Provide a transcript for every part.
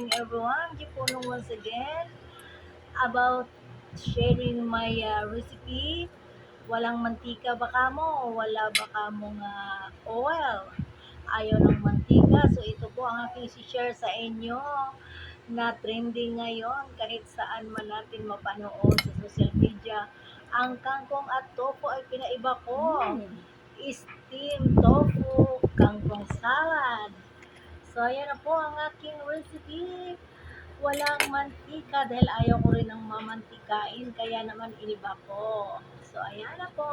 morning everyone. Jipunong once again about sharing my recipe. Walang mantika baka mo, wala baka mong oil. Ayaw ng mantika. So ito po ang aking share sa inyo na trending ngayon kahit saan man natin mapanood sa social media. Ang kangkong at tofu ay pinaiba ko. Steamed tofu, kangkong salad. So, ayan na po ang aking recipe. Walang mantika dahil ayaw ko rin ng mamantikain, kaya naman iniba ko. So, ayan na po.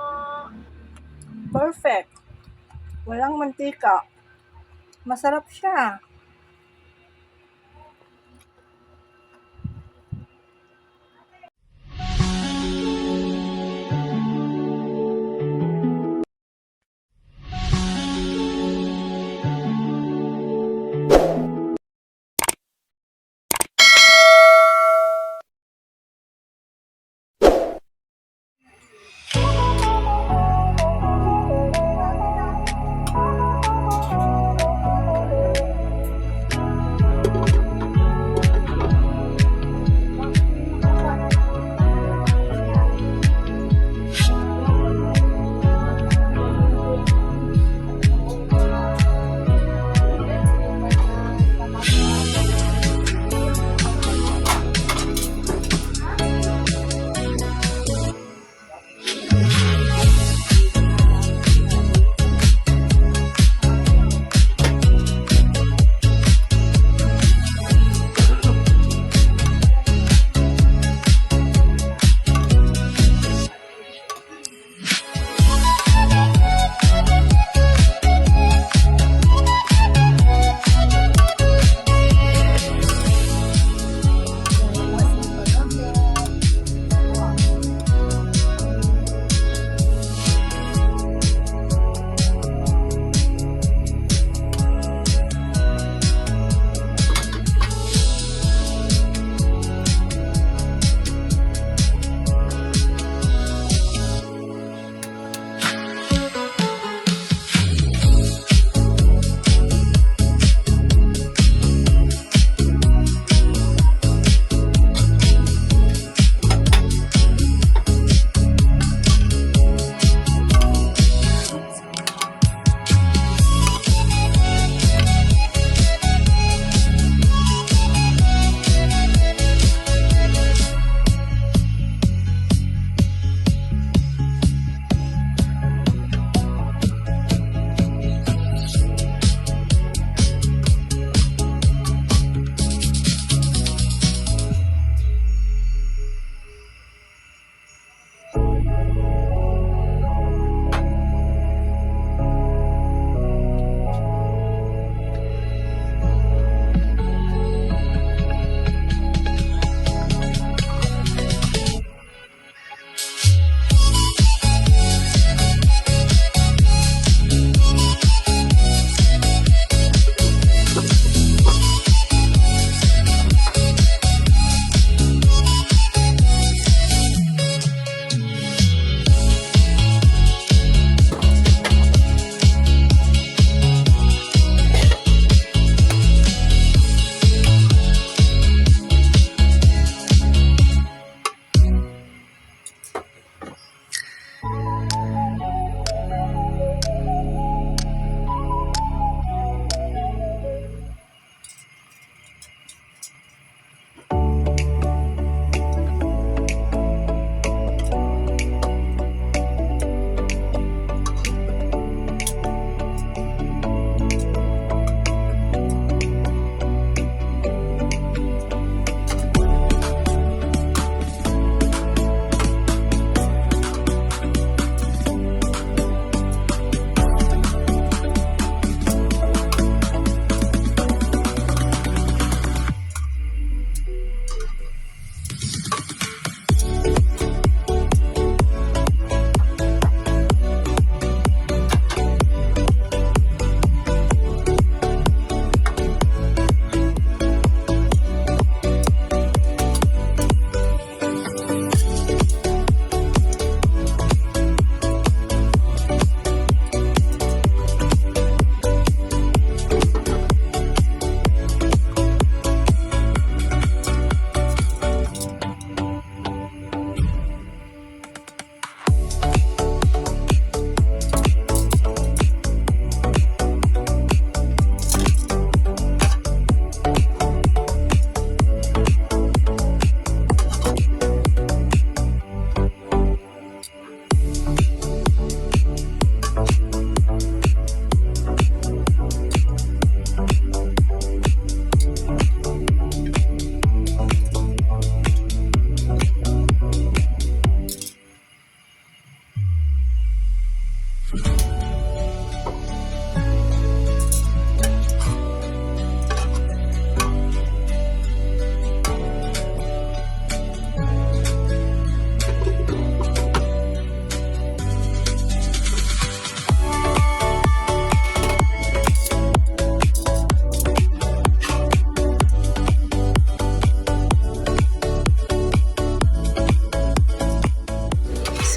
Perfect. Walang mantika. Masarap siya.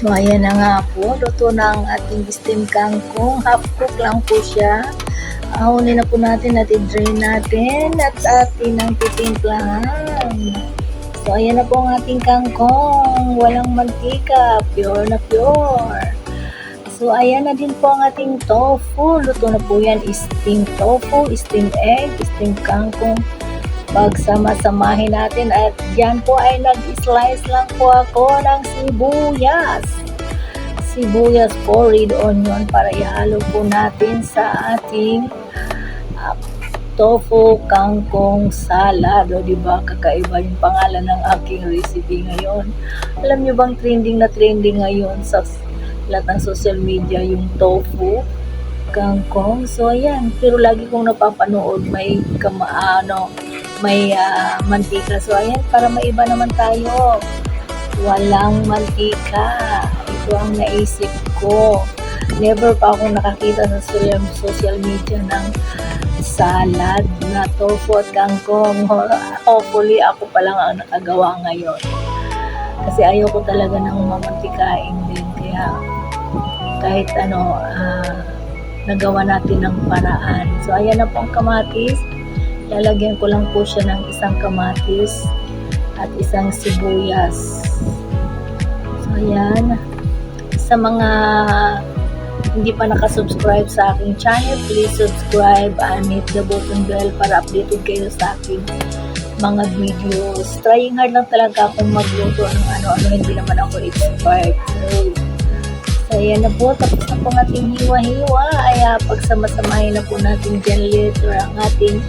So, ayan na nga po. Luto na ang ating steam kangkong. Half cook lang po siya. Ahunin na po natin at i-drain natin at atin ang titimplahan. So, ayan na po ang ating kangkong. Walang mantika. Pure na pure. So, ayan na din po ang ating tofu. Luto na po yan. Steam tofu, steam egg, steam kangkong. Pagsama-samahin natin at dyan po ay nag-slice lang po ako ng sibuyas. Sibuyas po, red onion para ihalo po natin sa ating tofu kangkong salad. O diba, kakaiba yung pangalan ng aking recipe ngayon. Alam nyo bang trending na trending ngayon sa lahat ng social media yung tofu kangkong? So ayan, pero lagi kong napapanood may mantika. So ayan, para maiba naman tayo, walang mantika. Ito ang naisip ko. Never pa ako nakakita sa social media ng salad na tofu at kangkong. Hopefully ako pa lang ang nakagawa ngayon, kasi ayoko talaga ng mamantikain din, kaya kahit nagawa natin ng paraan. So ayan na po ang kamatis. Lalagyan ko lang po siya ng isang kamatis at isang sibuyas. So ayan, sa mga hindi pa nakasubscribe sa aking channel, please subscribe and hit the button bell para updated kayo sa aking mga videos. Trying hard lang talaga akong magluto ng ano-ano, hindi naman ako expert. So ayan na po, tapos na po ang ating hiwa-hiwa. Ay pagsama-samahin na po natin dyan later ang ating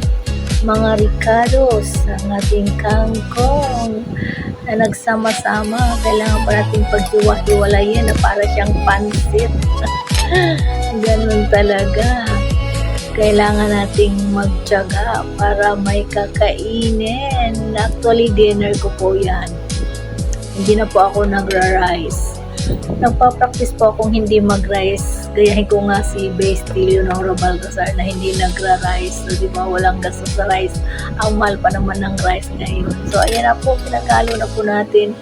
mga ricados, ang ating kangkong na nagsama-sama. Kailangan pa natin paghiwa-hiwalayin na para siyang pansit. Ganun talaga. Kailangan nating magtiyaga para may kakainin. Actually, dinner ko po yan. Hindi na po ako nagra-rice. Nagpa-practice po akong hindi mag-rice. Gayahin ko nga si Base Leonora Balcazar na hindi nagra-rice. So, di ba, walang gasto sa rice. Ang mahal pa naman ng rice ngayon. So, ayan na po, pinagalo na po natin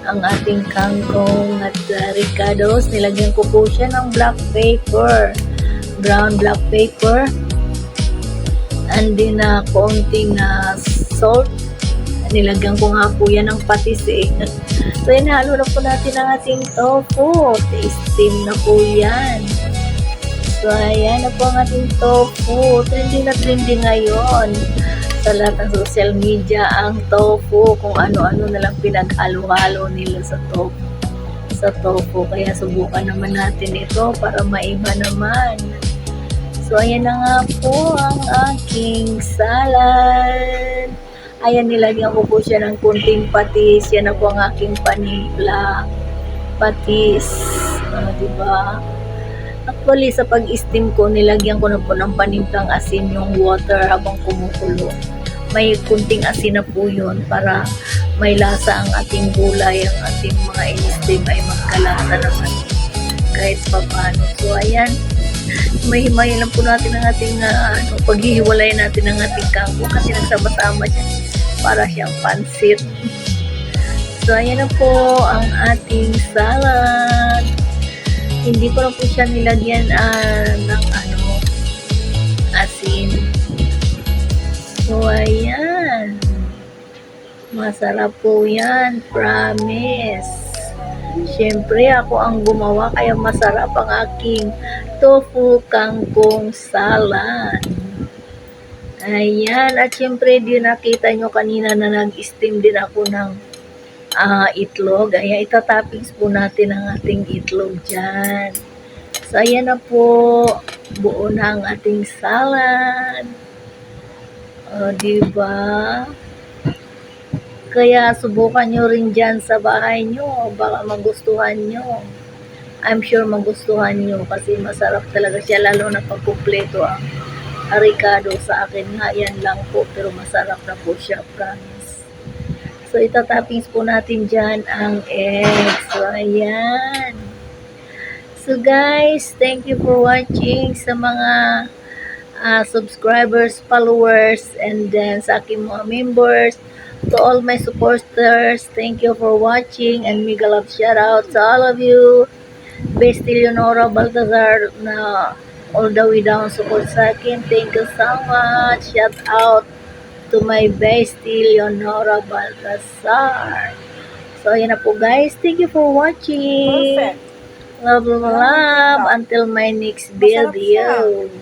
ang ating kangkong at ricados. Nilagyan ko po siya ng black pepper, brown black pepper, and then konting salt. Nilagyan ko nga po yan ng patis eh. So yan, halo na po natin ang ating tofu. Steam na po yan. So ayan na po ang ating tofu. Trending na trending ngayon sa lahat ng social media ang tofu, kung ano-ano na lang pinaghalo-halo nila sa tofu. Kaya subukan naman natin ito para maiba naman. So ayan na nga po ang aking salad. Ayan, nilagyan ko po siya ng kunting patis. Yan na po ang aking panimpla. Patis. Diba? Actually, sa pag-steam ko, nilagyan ko na po ng panimplang asin yung water habang kumukulo. May kunting asin na po yun para may lasa ang ating gulay, ang ating mga in-steam ay magkalasa naman kahit pa paano. So, ayan. Himahimayin lang po natin ang ating paghihiwalay natin ang ating kangkong kasi nagsama-sama siya para siyang pansit. So ayan na po ang ating salad. Hindi ko na po siya nilagyan ng asin. So ayan, masarap po yan, promise. Siyempre ako ang gumawa kaya masarap ang aking tofu kangkong salad. Ayan, at syempre din nakita nyo kanina na nag-steam din ako ng itlog. Ayan, itatoppings po natin ang ating itlog dyan. So ayan na po, buo na ang ating salad. O, diba? Kaya subukan nyo rin dyan sa bahay nyo, baka magustuhan nyo. I'm sure magustuhan nyo kasi masarap talaga siya, lalo na pag kumpleto ang ricado. Sa akin nga yan lang po, pero masarap na po siya, promise. So itatoppings po natin dyan ang eggs. So ayan. So guys, thank you for watching. Sa mga subscribers, followers, and then sa aking mga members, to all my supporters, thank you for watching and mega love shout out to all of you. Bestie Leonora Baltazar na all the way down support sa akin. Thank you so much. Shout out to my bestie Leonora Baltazar. So, yun na po guys. Thank you for watching. Perfect. Love, love, Walang love. mantika. Until my next Masarap siya. video.